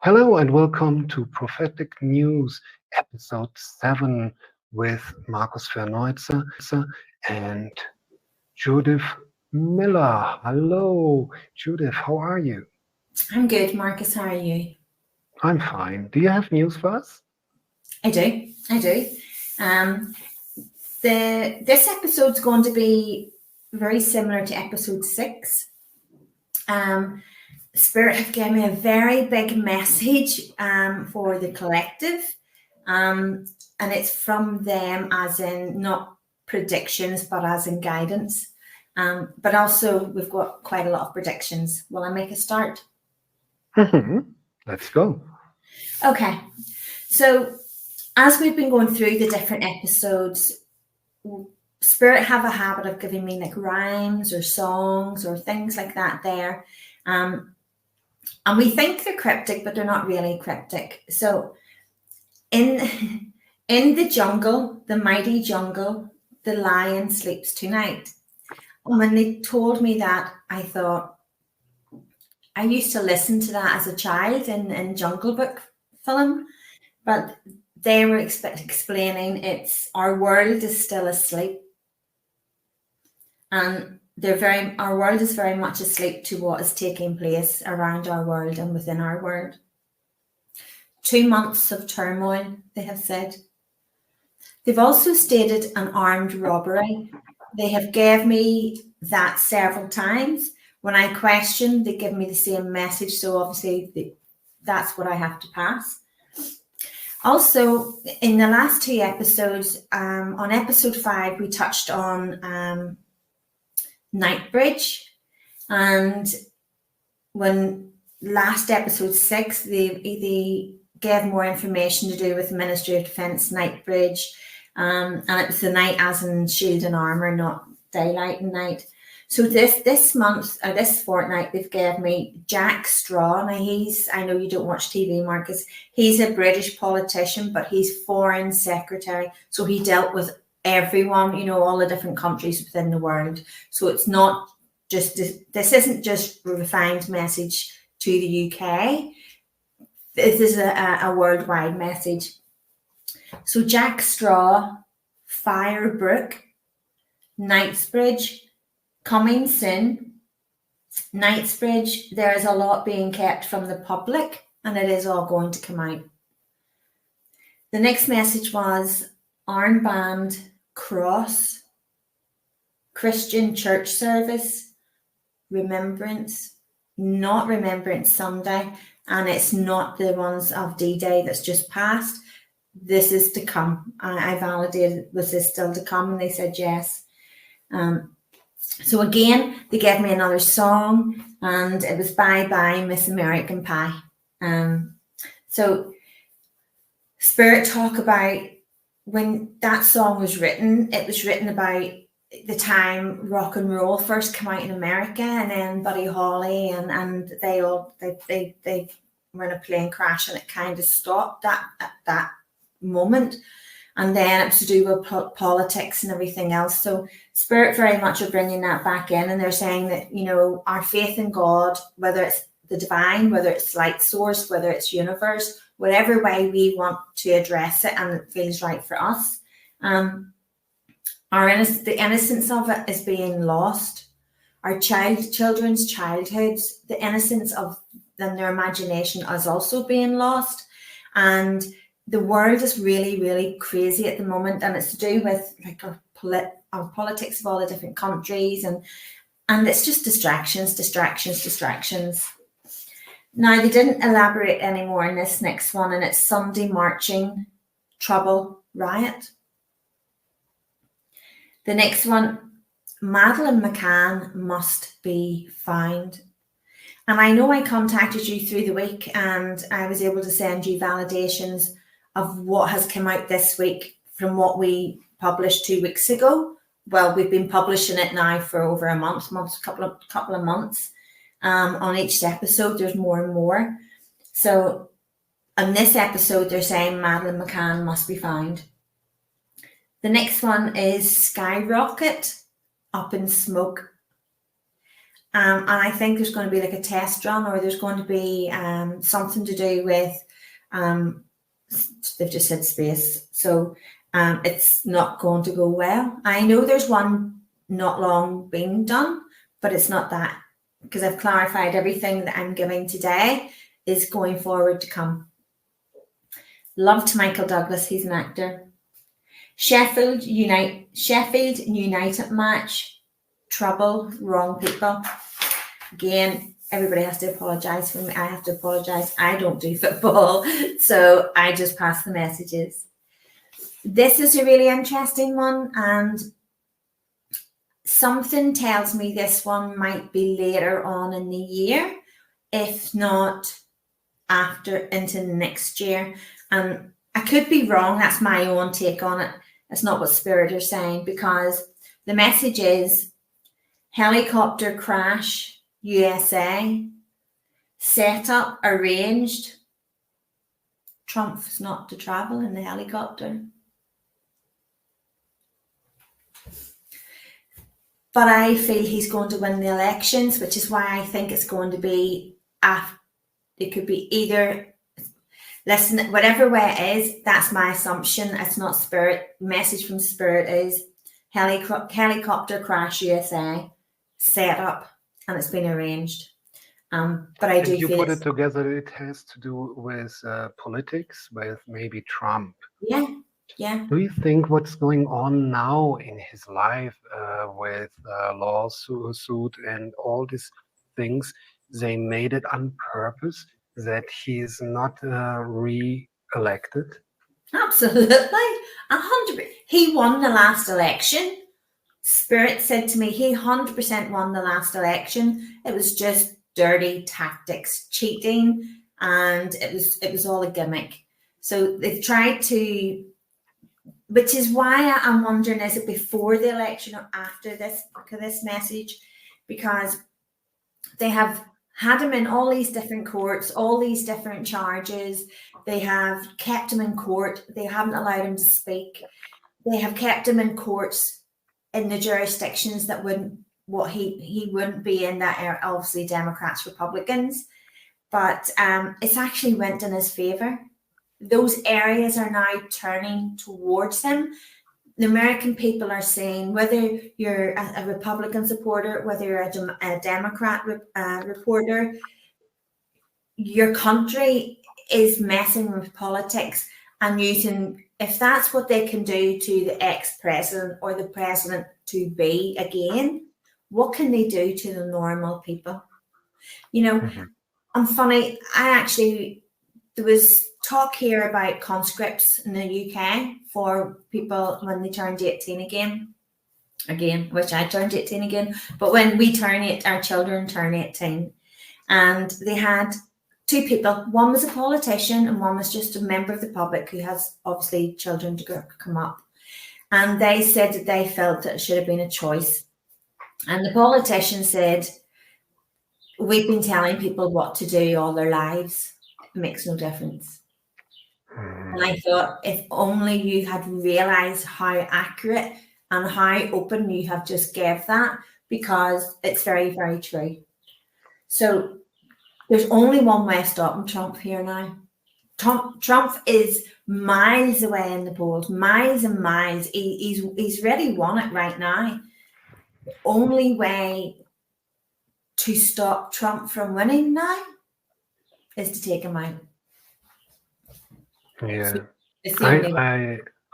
Hello and welcome to Prophetic News, episode 7 with Markus and Judith Millar. Hello, Judith, how are you? I'm good, Markus. How are you? I'm fine. Do you have news for us? I do. This episode's going to be very similar to episode 6. Spirit have given me a very big message for the collective, and it's from them, as in not predictions, but as in guidance. But also, we've got quite a lot of predictions. Will I make a start? Let's go. Okay. So, as we've been going through the different episodes, Spirit have a habit of giving me like rhymes or songs or things like that there. And we think they're cryptic, but they're not really cryptic. So in the jungle, the mighty jungle, the lion sleeps tonight. And when they told me that, I thought, I used to listen to that as a child in Jungle Book film, but they were explaining it's our world is still asleep. And our world is very much asleep to what is taking place around our world and within our world. 2 months of turmoil, they have said. They've also stated an armed robbery. They have gave me that several times. When I question, they give me the same message. So obviously that's what I have to pass. Also, in the last 2 episodes, on episode 5, we touched on Nightbridge, and when last episode 6 they gave more information to do with the Ministry of Defence Nightbridge, and it was the night as in shield and armour, not daylight and night. So this month or this fortnight they've gave me Jack Straw. Now I know you don't watch TV, Markus. He's a British politician, but he's foreign secretary, so he dealt with everyone, all the different countries within the world. So it's not just this isn't just a refined message to the UK. This is a worldwide message. So Jack Straw, Firebrook, Knightsbridge, coming soon. Knightsbridge, there is a lot being kept from the public, and it is all going to come out. The next message was armband, cross, Christian church service, remembrance, not Remembrance Sunday, and it's not the ones of D-Day that's just passed. This is to come. I validated, was this still to come? And they said yes. So again, they gave me another song, and it was Bye Bye Miss American Pie. So Spirit talk about when that song was written, it was written about the time rock and roll first came out in America, and then Buddy Holly and they were in a plane crash, and it kind of stopped at that moment. And then it was to do with politics and everything else. So Spirit very much are bringing that back in, and they're saying that, our faith in God, whether it's the divine, whether it's light source, whether it's universe, whatever way we want to address it and it feels right for us, the innocence of it is being lost. Our children's childhoods, the innocence of their imagination is also being lost. And the world is really, really crazy at the moment, and it's to do with like our politics of all the different countries, and it's just distractions. Now, they didn't elaborate anymore in this next one, and it's Sunday marching, trouble, riot. The next one, Madeleine McCann must be found. And I know I contacted you through the week, and I was able to send you validations of what has come out this week from what we published 2 weeks ago. Well, we've been publishing it now for over a couple of months. On each episode, there's more and more. So on this episode, they're saying Madeleine McCann must be found. The next one is Skyrocket up in smoke. And I think there's going to be like a test run, or there's going to be something to do with, they've just said space. So it's not going to go well. I know there's one not long being done, but it's not that, because I've clarified everything that I'm giving today is going forward to come. Loved Michael Douglas, he's an actor. Sheffield United match, trouble, wrong people. Again, everybody has to apologise for me. I have to apologise. I don't do football, so I just pass the messages. This is a really interesting one, and something tells me this one might be later on in the year, if not after into next year. And I could be wrong. That's my own take on it. It's not what Spirit are saying, because the message is helicopter crash, USA, set up, arranged. Trump's not to travel in the helicopter. But I feel he's going to win the elections, which is why I think it's going to be after. It could be either, listen, whatever way it is, that's my assumption. It's not Spirit. Message from Spirit is helicopter crash USA, set up, and it's been arranged. But I do you feel put it together, it has to do with politics, with maybe Trump. Yeah. Do you think what's going on now in his life with lawsuit and all these things, they made it on purpose that he is not re-elected? Absolutely. 100%. He won the last election. Spirit said to me, he 100% won the last election. It was just dirty tactics, cheating, and it was all a gimmick. So they've tried to, which is why I'm wondering, is it before the election or after this message? Because they have had him in all these different courts, all these different charges. They have kept him in court. They haven't allowed him to speak. They have kept him in courts in the jurisdictions that he wouldn't be in, that are obviously Democrats, Republicans. But it's actually went in his favor. Those areas are now turning towards him. The American people are saying, whether you're a Republican supporter, whether you're a Democrat reporter, your country is messing with politics and using, if that's what they can do to the ex-president or the president to be again, what can they do to the normal people? You know, I'm funny. There was talk here about conscripts in the UK for people when they turned 18 again, which I turned 18 again, but when we turn it, our children turn 18. And they had two people. One was a politician and one was just a member of the public who has obviously children to come up. And they said that they felt that it should have been a choice. And the politician said, we've been telling people what to do all their lives. It makes no difference. And I thought, if only you had realised how accurate and how open you have just gave that, because it's very, very true. So there's only one way of stopping Trump here now. Trump is miles away in the polls, miles and miles. He's really won it right now. The only way to stop Trump from winning now is to take him out. Yeah,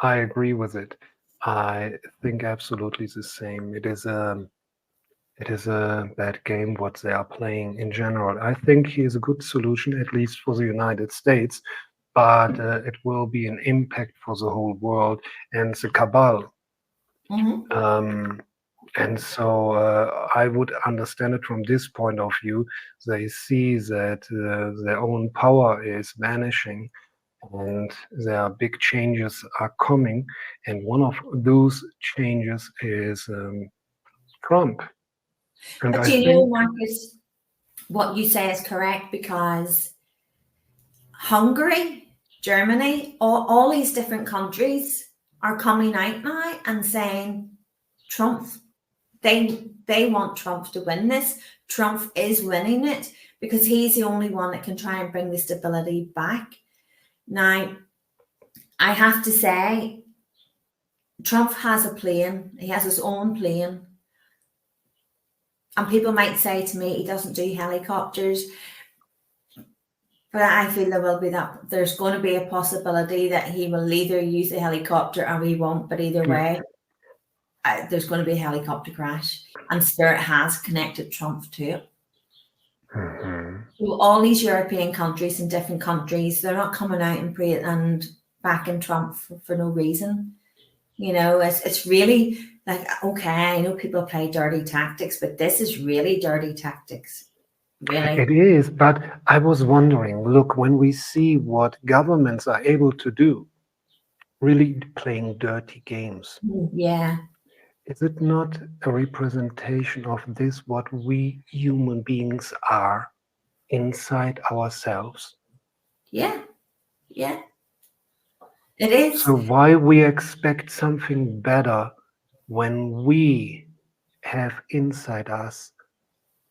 I agree with it. I think absolutely the same. It is a bad game what they are playing in general. I think he is a good solution, at least for the United States, but it will be an impact for the whole world and the cabal. And so I would understand it from this point of view. They see that their own power is vanishing and there are big changes are coming. And one of those changes is Trump. And but you know, Markus, what you say is correct, because Hungary, Germany, all these different countries are coming out now and saying Trump, they want Trump to win this. Trump is winning it because he's the only one that can try and bring the stability back. Now, I have to say, Trump has a plane. He has his own plane. And people might say to me, he doesn't do helicopters. But I feel there's going to be a possibility that he will either use a helicopter or he won't. But either way, there's going to be a helicopter crash. And Spirit has connected Trump to it. Mm-hmm. So all these European countries and different countries, they're not coming out and backing Trump for no reason. You know, it's really like, okay, I know people play dirty tactics, but this is really dirty tactics. Really? It is, but I was wondering, look, when we see what governments are able to do, really playing dirty games. Yeah. Is it not a representation of this, what we human beings are inside ourselves? Yeah. Yeah. It is. So why we expect something better when we have inside us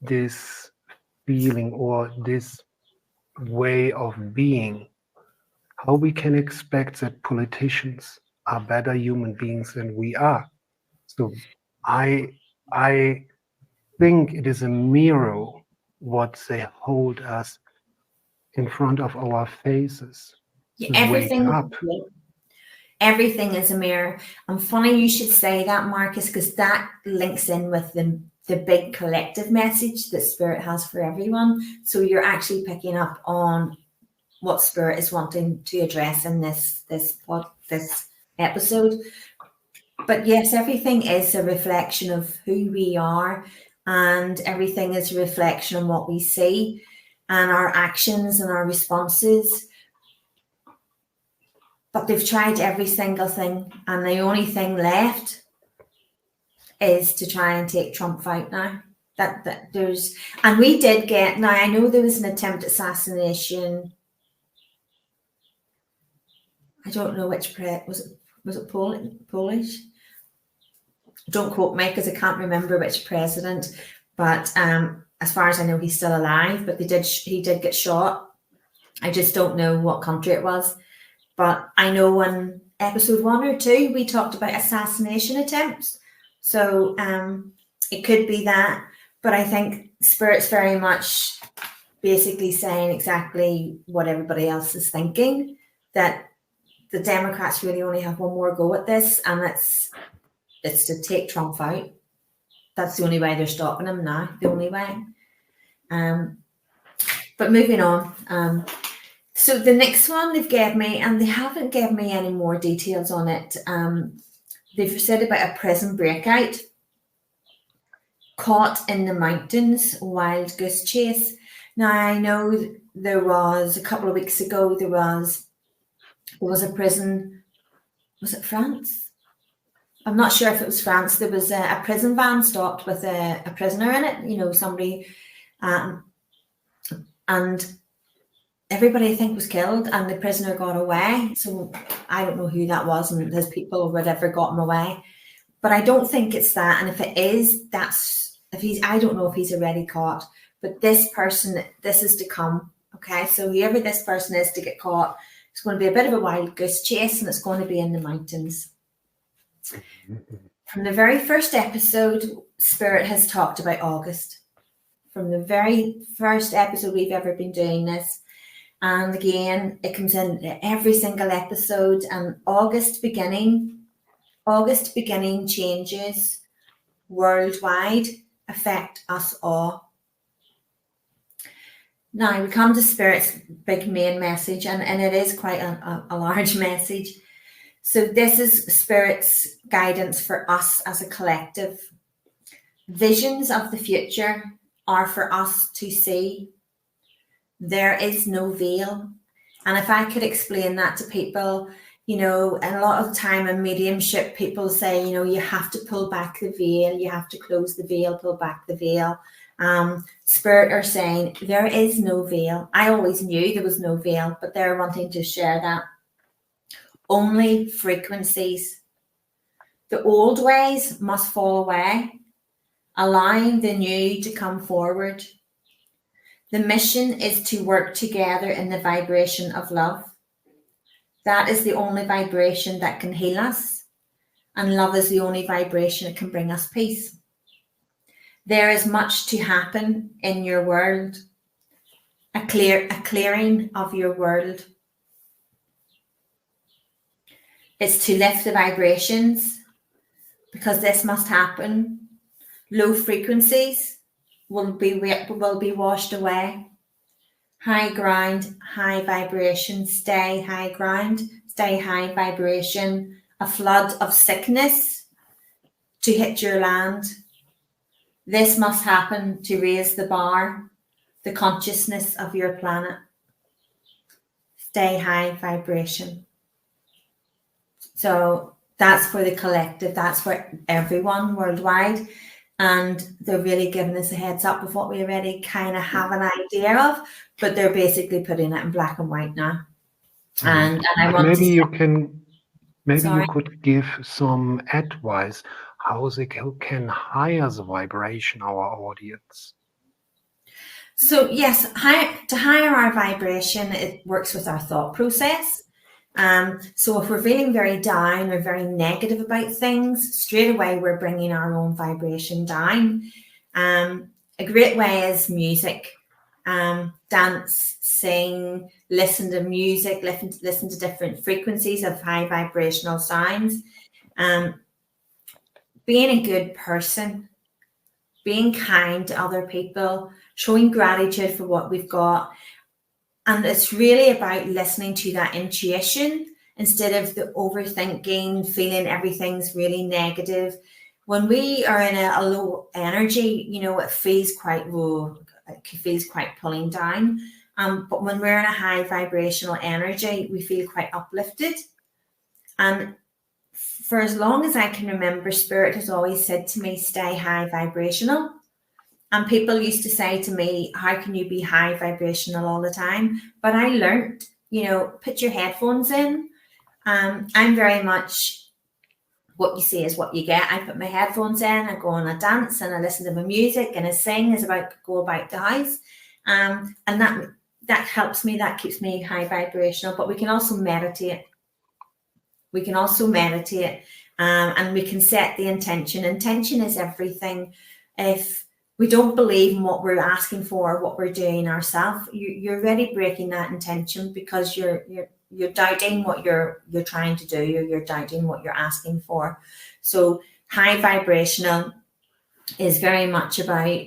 this feeling or this way of being? How we can expect that politicians are better human beings than we are? So I think it is a mirror what they hold us in front of our faces. Yeah, everything is a mirror. And funny you should say that, Marcus, because that links in with the big collective message that Spirit has for everyone. So you're actually picking up on what Spirit is wanting to address in this episode. But yes, everything is a reflection of who we are, and everything is a reflection on what we see and our actions and our responses. But they've tried every single thing, and the only thing left is to try and take Trump out now. And we did get, now I know there was an attempt at assassination. I don't know which was it Polish? Don't quote me because I can't remember which president, but as far as I know, he's still alive. But he did get shot. I just don't know what country it was. But I know in episode 1 or 2 we talked about assassination attempts. So it could be that. But I think Spirit's very much basically saying exactly what everybody else is thinking, that the Democrats really only have one more go at this, and it's to take Trump out. That's the only way they're stopping him now, the only way. But moving on. So the next one they've gave me, and they haven't given me any more details on it. They've said about a prison breakout. Caught in the mountains, wild goose chase. Now I know there was a couple of weeks ago, there was a prison, was it France? I'm not sure if it was France. There was a prison van stopped with a prisoner in it, you know, somebody, and everybody I think was killed, and the prisoner got away. So I don't know who that was, and his people or whatever got him away. But I don't think it's that. And if it is, I don't know if he's already caught, but this is to come. Okay. So whoever this person is to get caught, it's going to be a bit of a wild goose chase, and it's going to be in the mountains. From the very first episode, Spirit has talked about August. From the very first episode we've ever been doing this. And again, it comes in every single episode, and August beginning changes worldwide affect us all. Now we come to Spirit's big main message, and it is quite a large message. So this is Spirit's guidance for us as a collective. Visions of the future are for us to see. There is no veil. And if I could explain that to people, you know, and a lot of the time in mediumship, people say, you know, you have to pull back the veil, you have to close the veil, pull back the veil. Spirit are saying there is no veil. I always knew there was no veil, but they're wanting to share that. Only frequencies. The old ways must fall away, allowing the new to come forward. The mission is to work together in the vibration of love. That is the only vibration that can heal us, and love is the only vibration that can bring us peace. There is much to happen in your world, a clearing of your world. It's to lift the vibrations, because this must happen. Low frequencies will be washed away. High ground, high vibration, stay high ground, stay high vibration. A flood of sickness to hit your land. This must happen to raise the bar, the consciousness of your planet. Stay high vibration. So that's for the collective, that's for everyone worldwide. And they're really giving us a heads up of what we already kind of have an idea of, but they're basically putting it in black and white now. And I want maybe to you could give some advice how they can higher the vibration our audience. So yes, to higher our vibration, it works with our thought process. So if we're feeling very down or very negative about things, straight away we're bringing our own vibration down. A great way is music. Dance, sing, listen to music, listen to different frequencies of high vibrational sounds. Being a good person, being kind to other people, showing gratitude for what we've got. And it's really about listening to that intuition instead of the overthinking, feeling everything's really negative. When we are in a low energy, it feels quite low, it feels quite pulling down. But when we're in a high vibrational energy, we feel quite uplifted. And for as long as I can remember, Spirit has always said to me, stay high vibrational. And people used to say to me, how can you be high vibrational all the time? But I learned, put your headphones in. I'm very much what you see is what you get. I put my headphones in, I go on a dance and I listen to my music and I sing as I go about the house. And that helps me, that keeps me high vibrational. But we can also meditate. And we can set the intention. Intention is everything. If we don't believe in what we're asking for, what we're doing ourselves, you're already breaking that intention because you're doubting what you're trying to do, or you're doubting what you're asking for. So high vibrational is very much about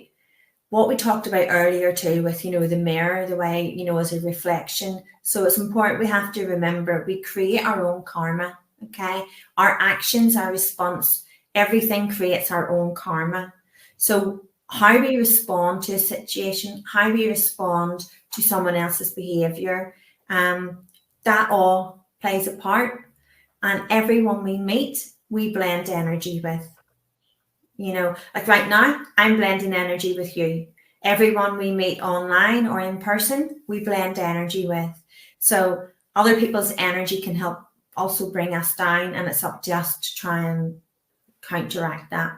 what we talked about earlier too, with the mirror, the way as a reflection. So it's important, we have to remember we create our own karma. Okay, our actions, our response, everything creates our own karma. So how we respond to a situation, how we respond to someone else's behavior, that all plays a part. And everyone we meet, we blend energy with. Like right now, I'm blending energy with you. Everyone we meet online or in person, we blend energy with. So other people's energy can help also bring us down, and it's up to us to try and counteract that.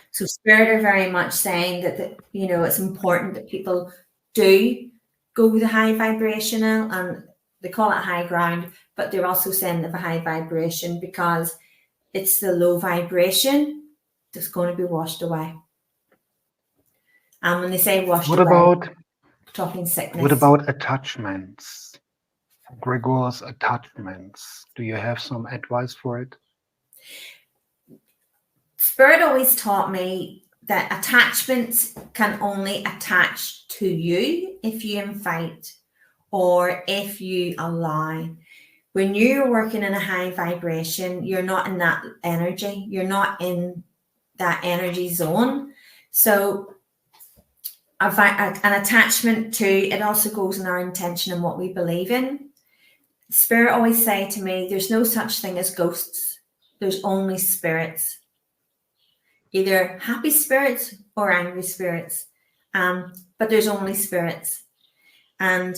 So Spirit are very much saying that it's important that people do go with the high vibrational, and they call it high ground, but they're also saying of a high vibration because it's the low vibration that's going to be washed away. And when they say washed away, talking sickness. What about attachments? Gregor's attachments. Do you have some advice for it? Spirit always taught me that attachments can only attach to you if you invite or if you allow. When you're working in a high vibration, you're not in that energy. You're not in that energy zone. So an attachment to it also goes in our intention and what we believe in. Spirit always say to me, there's no such thing as ghosts. There's only spirits. Either happy spirits or angry spirits. But there's only spirits. And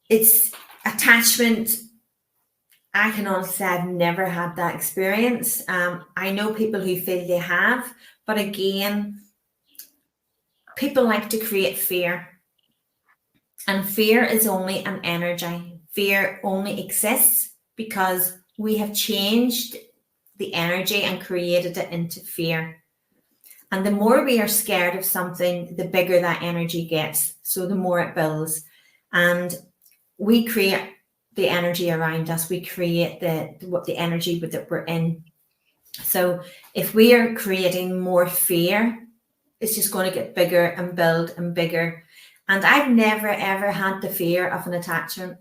it's attachment. I can honestly say I've never had that experience. I know people who feel they have, but again, people like to create fear. And fear is only an energy. Fear only exists because we have changed the energy and created it into fear. And the more we are scared of something, the bigger that energy gets. So the more it builds. And we create the energy around us. We create the energy that we're in. So if we are creating more fear, it's just going to get bigger and build and bigger. And I've never, ever had the fear of an attachment.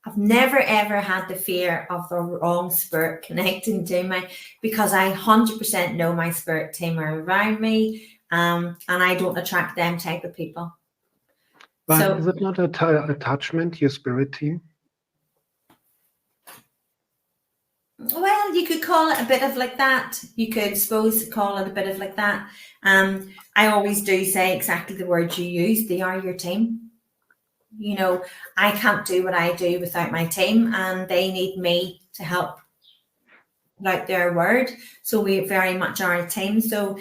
I've never, ever had the fear of the wrong spirit connecting to me, because I 100% know my spirit team are around me, and I don't attract them type of people. But So, is it not attachment, your spirit team? well, you could call it a bit of like that. You could suppose call it a bit of like that. I always do say exactly the words you use. They are your team. You know, I can't do what I do without my team, and they need me to help out their word. So we very much are a team. So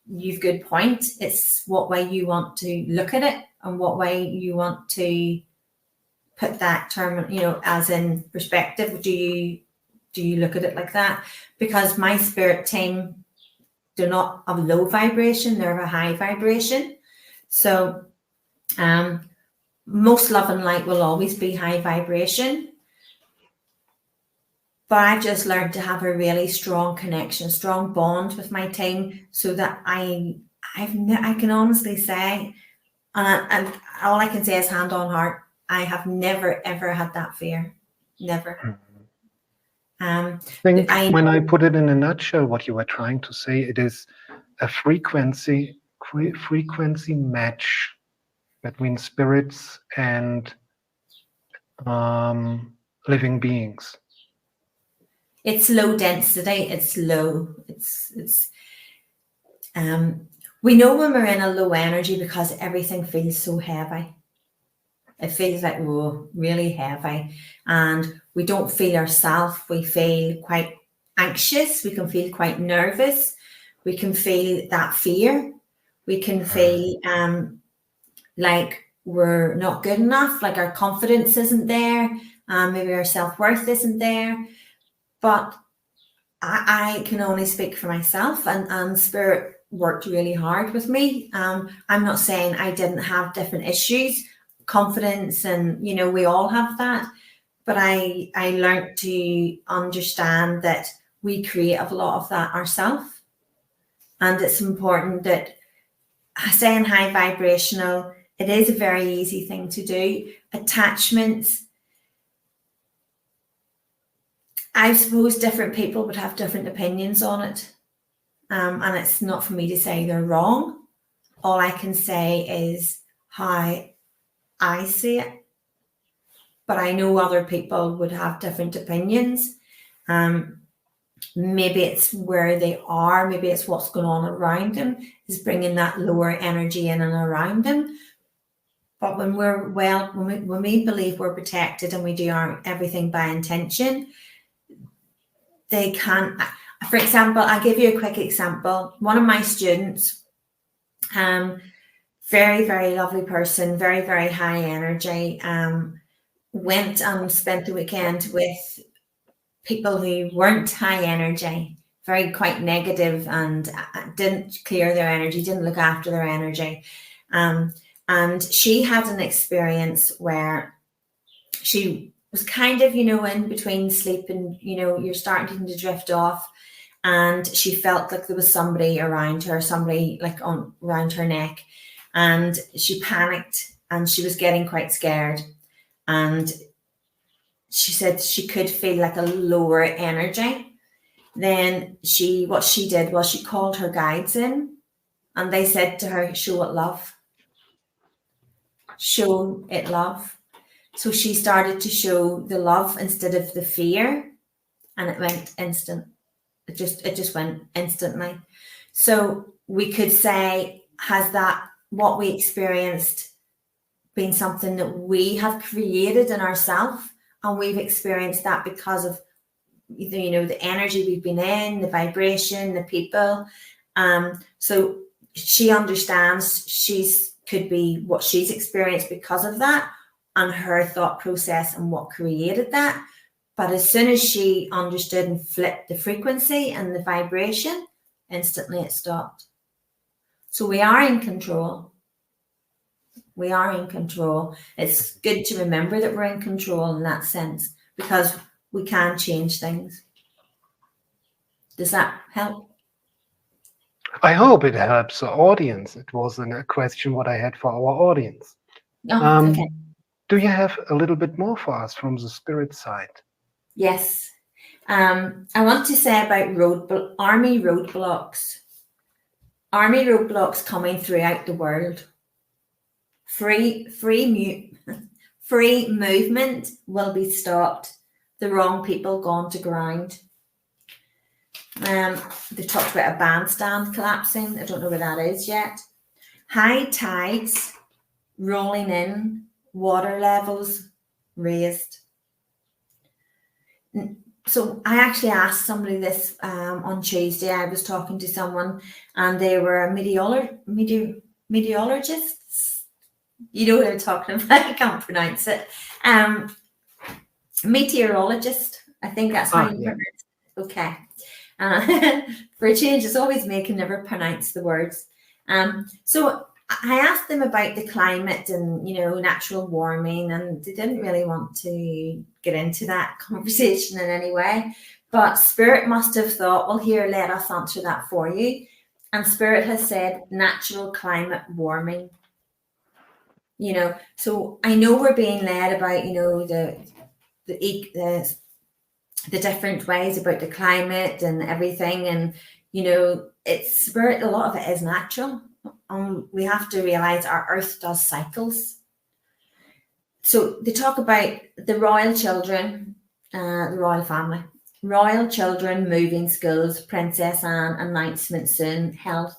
you've good point. It's what way you want to look at it and what way you want to put that term, you know, as in perspective. Do you look at it like that? Because my spirit team, they're not of low vibration, they're of a high vibration. So most love and light will always be high vibration. But I've just learned to have a really strong connection, strong bond with my team, so that I can honestly say, and all I can say is hand on heart, I have never ever had that fear, never. I think when I put it in a nutshell, what you were trying to say, it is a frequency match between spirits and living beings. It's low density. It's low. We know when we're in a low energy because everything feels so heavy. It feels like, whoa, really heavy. And we don't feel ourselves. We feel quite anxious. We can feel quite nervous. We can feel that fear. We can feel like we're not good enough, like our confidence isn't there. Maybe our self-worth isn't there. But I can only speak for myself, and Spirit worked really hard with me. I'm not saying I didn't have different issues, confidence, and you know, we all have that. But I learned to understand that we create a lot of that ourselves. And it's important that, saying high vibrational, it is a very easy thing to do. Attachments, I suppose different people would have different opinions on it. And it's not for me to say they're wrong. All I can say is how I see it. But I know other people would have different opinions. Maybe it's where they are. Maybe it's what's going on around them is bringing that lower energy in and around them. But when when we believe we're protected and we do everything by intention, they can't. For example, I'll give you a quick example. One of my students, very, very lovely person, very, very high energy, went and spent the weekend with people who weren't high energy, very quite negative, and didn't clear their energy, didn't look after their energy. And she had an experience where she was kind of, you know, in between sleep and, you know, you're starting to drift off. And she felt like there was somebody around her, somebody like around her neck. And she panicked and she was getting quite scared. And she said she could feel like a lower energy. Then what she did was she called her guides in, and they said to her, show it love. Show it love. So she started to show the love instead of the fear, and it went instant. It just went instantly. So we could say, has that what we experienced been something that we have created in ourselves, and we've experienced that because of the energy we've been in, the vibration, the people. So she understands could be what she's experienced because of that and her thought process and what created that. But as soon as she understood and flipped the frequency and the vibration, instantly it stopped. So we are in control. We are in control. It's good to remember that we're in control in that sense, because we can change things. Does that help? I hope it helps the audience. It wasn't a question what I had for our audience. Okay. Do you have a little bit more for us from the spirit side? Yes. I want to say about army roadblocks. Army roadblocks coming throughout the world. Free movement will be stopped. The wrong people gone to ground. They talked about a bandstand collapsing. I don't know where that is yet. High tides rolling in, water levels raised. So I actually asked somebody this on Tuesday. I was talking to someone, and they were meteorologists. You know what I'm talking about. I can't pronounce it. Meteorologist. I think that's how you pronounce it. Okay. For a change, it's always me can never pronounce the words. So I asked them about the climate and, natural warming, and they didn't really want to get into that conversation in any way. But Spirit must have thought, well, here, let us answer that for you. And Spirit has said natural climate warming. So I know we're being led about, the different ways about the climate and everything. And, it's Spirit, a lot of it is natural. We have to realize our earth does cycles. So they talk about the royal children, the royal family, royal children, moving schools, Princess Anne, announcement soon, health.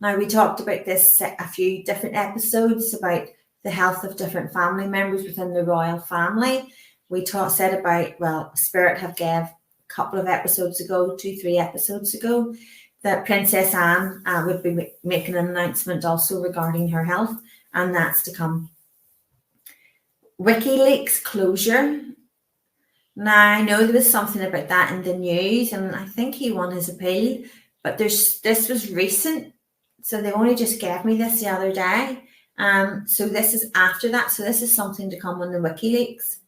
Now, we talked about this a few different episodes about the health of different family members within the royal family. We said about, Spirit have gave a couple of episodes ago, 2-3 episodes ago, that Princess Anne would be making an announcement also regarding her health, and that's to come. WikiLeaks closure. Now, I know there was something about that in the news, and I think he won his appeal, but this was recent, so they only just gave me this the other day. So this is after that, so this is something to come on the WikiLeaks.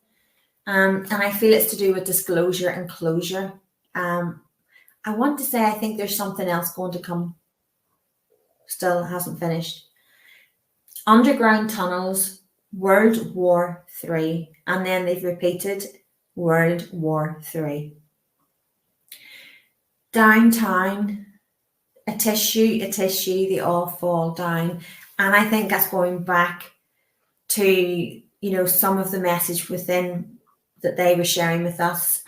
And I feel it's to do with disclosure and closure. I want to say I think there's something else going to come. Still hasn't finished. Underground tunnels, World War III. And then they've repeated World War III. Downtown, a tissue, they all fall down. And I think that's going back to, some of the message within that they were sharing with us.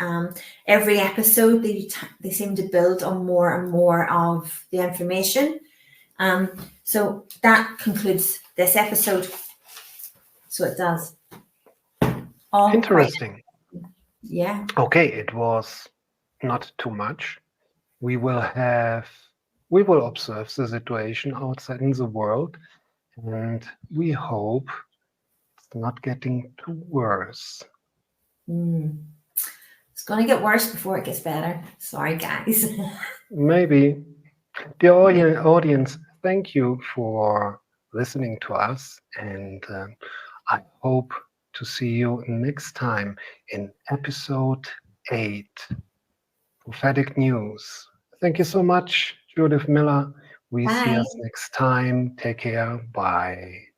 Every episode, they seem to build on more and more of the information. So that concludes this episode. So it does. All interesting. Yeah. Okay, it was not too much. We will observe the situation outside in the world, and we hope it's not getting too worse. It's going to get worse before it gets better. Sorry, guys. Maybe. Dear audience, thank you for listening to us, and I hope to see you next time in episode 8, Prophetic News. Thank you so much, Judith Millar. We see us next time. Take care. Bye.